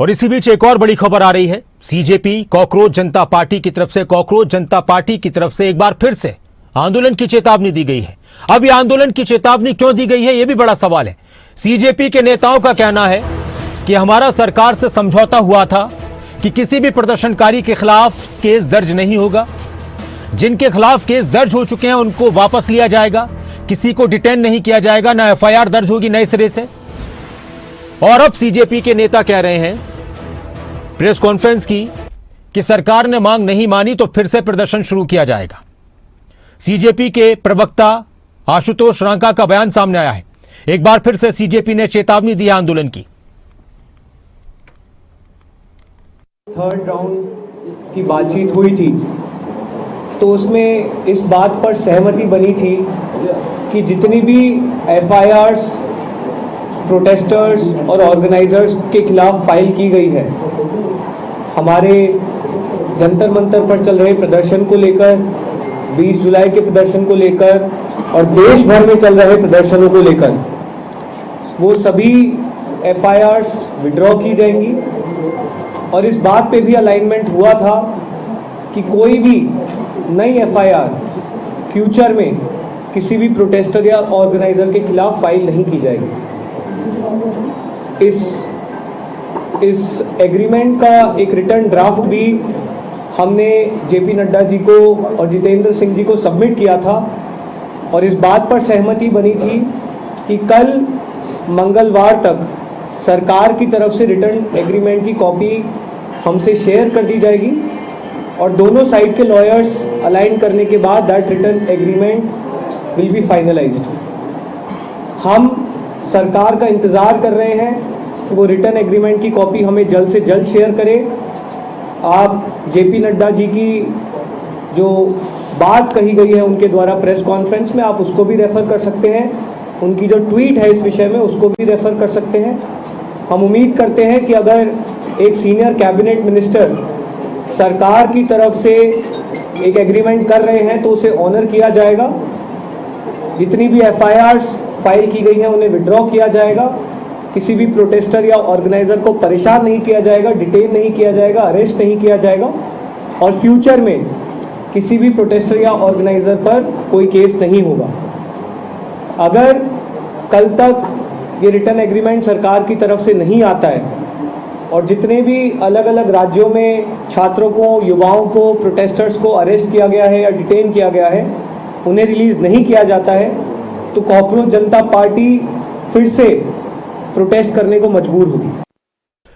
और इसी बीच एक और बड़ी खबर आ रही है। सीजेपी कॉकरोच जनता पार्टी की तरफ से एक बार फिर से आंदोलन की चेतावनी दी गई है। अब ये आंदोलन की चेतावनी क्यों दी गई है, यह भी बड़ा सवाल है। सीजेपी के नेताओं का कहना है कि हमारा सरकार से समझौता हुआ था कि किसी भी प्रदर्शनकारी के खिलाफ केस दर्ज नहीं होगा। जिनके खिलाफ केस दर्ज हो चुके हैं उनको वापस लिया जाएगा, किसी को डिटेन नहीं किया जाएगा, ना एफआईआर दर्ज होगी नए सिरे से। और अब सीजेपी के नेता कह रहे हैं प्रेस कॉन्फ्रेंस की कि सरकार ने मांग नहीं मानी तो फिर से प्रदर्शन शुरू किया जाएगा। सीजेपी के प्रवक्ता आशुतोष रांका का बयान सामने आया है। एक बार फिर से सीजेपी ने चेतावनी दी आंदोलन की। थर्ड राउंड की बातचीत हुई थी तो उसमें इस बात पर सहमति बनी थी कि जितनी भी एफआईआर्स प्रोटेस्टर्स और ऑर्गेनाइजर्स के खिलाफ फाइल की गई है, हमारे जंतर मंतर पर चल रहे प्रदर्शन को लेकर, 20 जुलाई के प्रदर्शन को लेकर और देश भर में चल रहे प्रदर्शनों को लेकर, वो सभी एफआईआर्स विड्रॉ की जाएंगी। और इस बात पे भी अलाइनमेंट हुआ था कि कोई भी नई एफआईआर फ्यूचर में किसी भी प्रोटेस्टर या ऑर्गेनाइजर के खिलाफ फाइल नहीं की जाएगी। इस एग्रीमेंट का एक रिटर्न ड्राफ्ट भी हमने जेपी नड्डा जी को और जितेंद्र सिंह जी को सबमिट किया था और इस बात पर सहमति बनी थी कि कल मंगलवार तक सरकार की तरफ से रिटर्न एग्रीमेंट की कॉपी हमसे शेयर कर दी जाएगी और दोनों साइड के लॉयर्स अलाइन करने के बाद that return agreement will be finalised. हम सरकार का इंतज़ार कर रहे हैं कि वो रिटर्न एग्रीमेंट की कॉपी हमें जल्द से जल्द शेयर करें। आप जेपी नड्डा जी की जो बात कही गई है उनके द्वारा प्रेस कॉन्फ्रेंस में, आप उसको भी रेफ़र कर सकते हैं। उनकी जो ट्वीट है इस विषय में उसको भी रेफ़र कर सकते हैं। हम उम्मीद करते हैं कि अगर एक सीनियर कैबिनेट मिनिस्टर सरकार की तरफ से एक एग्रीमेंट कर रहे हैं तो उसे ऑनर किया जाएगा। जितनी भी एफआईआर्स फाइल की गई हैं उन्हें विड्रॉ किया जाएगा। किसी भी प्रोटेस्टर या ऑर्गेनाइजर को परेशान नहीं किया जाएगा, डिटेन नहीं किया जाएगा, अरेस्ट नहीं किया जाएगा और फ्यूचर में किसी भी प्रोटेस्टर या ऑर्गेनाइजर पर कोई केस नहीं होगा। अगर कल तक ये रिटर्न एग्रीमेंट सरकार की तरफ से नहीं आता है और जितने भी अलग अलग राज्यों में छात्रों को, युवाओं को, प्रोटेस्टर्स को अरेस्ट किया गया है या डिटेन किया गया है, उन्हें रिलीज़ नहीं किया जाता है तो कॉकरोच जनता पार्टी फिर से प्रोटेस्ट करने को मजबूर होगी।